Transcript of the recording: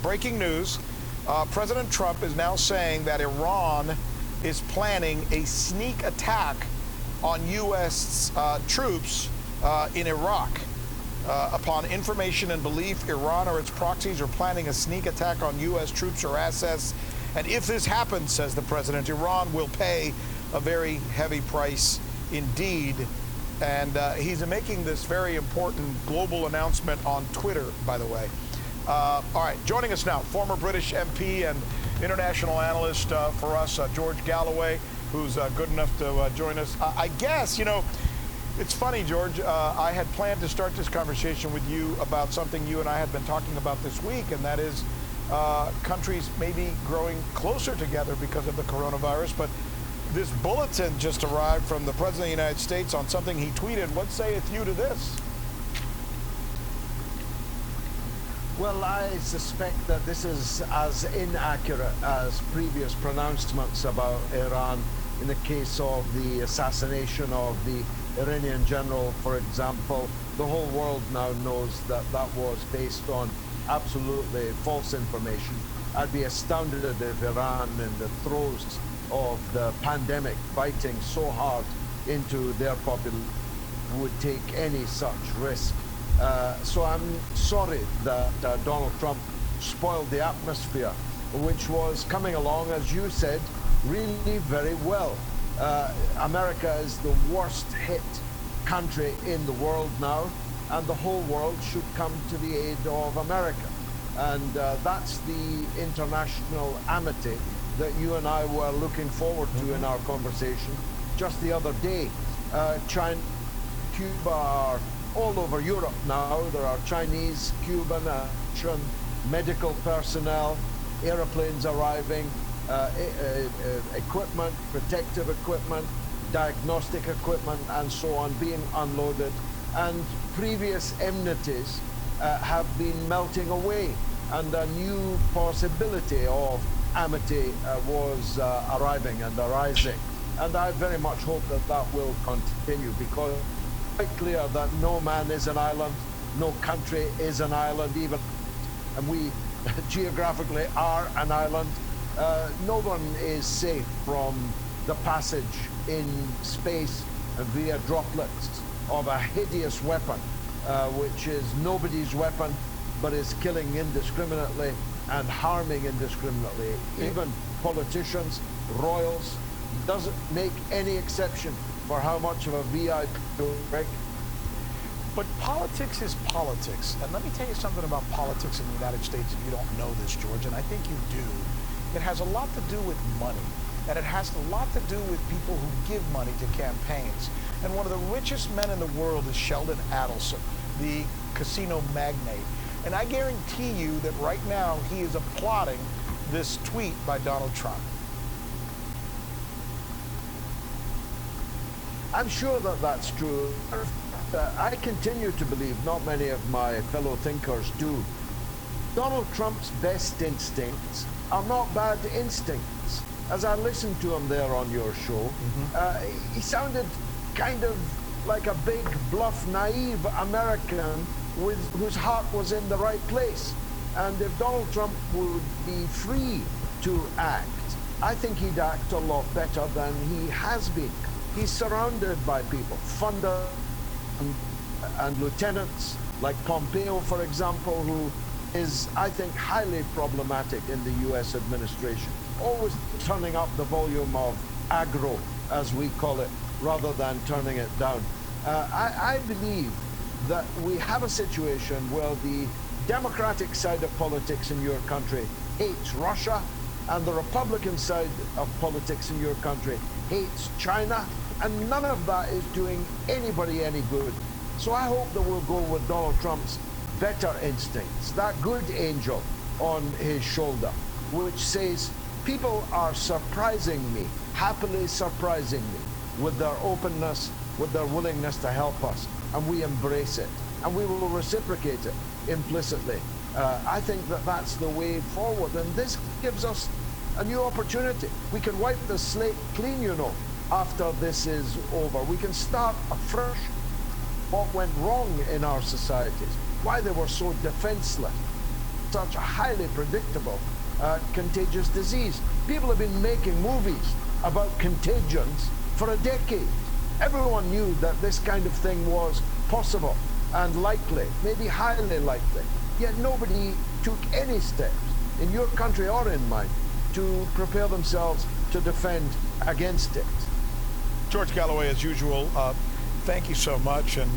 breaking news. President Trump is now saying that Iran is planning a sneak attack on U.S. troops in Iraq. Upon information and belief, Iran or its proxies are planning a sneak attack on U.S. troops or assets. And if this happens, says the president, Iran will pay a very heavy price indeed. And he's making this very important global announcement on Twitter, by the way. All right, joining us now, former British MP and international analyst for us, George Galloway, who's good enough to join us. I guess, you know, it's funny, George, I had planned to start this conversation with you about something you and I had been talking about this week, and that is countries maybe growing closer together because of the coronavirus. But this bulletin just arrived from the President of the United States on something he tweeted. What sayeth you to this? Well, I suspect that this is as inaccurate as previous pronouncements about Iran in the case of the assassination of the Iranian general, for example. The whole world now knows that that was based on absolutely false information. I'd be astounded if Iran, in the throes of the pandemic, fighting so hard into their population, would take any such risk. So I'm sorry that Donald Trump spoiled the atmosphere, which was coming along, as you said, really very well. America is the worst hit country in the world now, and the whole world should come to the aid of America. And that's the international amity that you and I were looking forward to in our conversation just the other day. China, Cuba are all over Europe now. There are Chinese, Cuban, Russian medical personnel, airplanes arriving, equipment, protective equipment, diagnostic equipment, and so on being unloaded. And previous enmities have been melting away, and a new possibility of amity was arriving and arising. And I very much hope that that will continue, because it's quite clear that no man is an island, no country is an island, even, and we geographically are an island. No one is safe from the passage in space via droplets of a hideous weapon, which is nobody's weapon, but is killing indiscriminately and harming indiscriminately. Even politicians, royals, doesn't make any exception for how much of a VIP break. But politics is politics. And let me tell you something about politics in the United States, if you don't know this, George, and I think you do. It has a lot to do with money, and it has a lot to do with people who give money to campaigns. And one of the richest men in the world is Sheldon Adelson, the casino magnate. And I guarantee you that right now he is applauding this tweet by Donald Trump. I'm sure that that's true. I continue to believe, not many of my fellow thinkers do, Donald Trump's best instincts are not bad instincts. As I listened to him there on your show, he sounded kind of like a big, bluff, naive American whose heart was in the right place. And if Donald Trump would be free to act, I think he'd act a lot better than he has been. He's surrounded by people, funders and lieutenants like Pompeo, for example, who is, I think, highly problematic in the U.S. administration, always turning up the volume of aggro, as we call it, rather than turning it down. I believe that we have a situation where the Democratic side of politics in your country hates Russia, and the Republican side of politics in your country hates China, and none of that is doing anybody any good. So I hope that we'll go with Donald Trump's better instincts, that good angel on his shoulder, which says, people are surprising me, happily surprising me, with their openness, with their willingness to help us, and we embrace it, and we will reciprocate it implicitly. I think that that's the way forward, and this gives us a new opportunity. We can wipe the slate clean, you know, after this is over. We can start afresh what went wrong in our societies, why they were so defenseless. such a highly predictable contagious disease. People have been making movies about contagions for a decade. Everyone knew that this kind of thing was possible and likely, maybe highly likely. Yet nobody took any steps, in your country or in mine, to prepare themselves to defend against it. George Galloway, as usual, thank you so much. And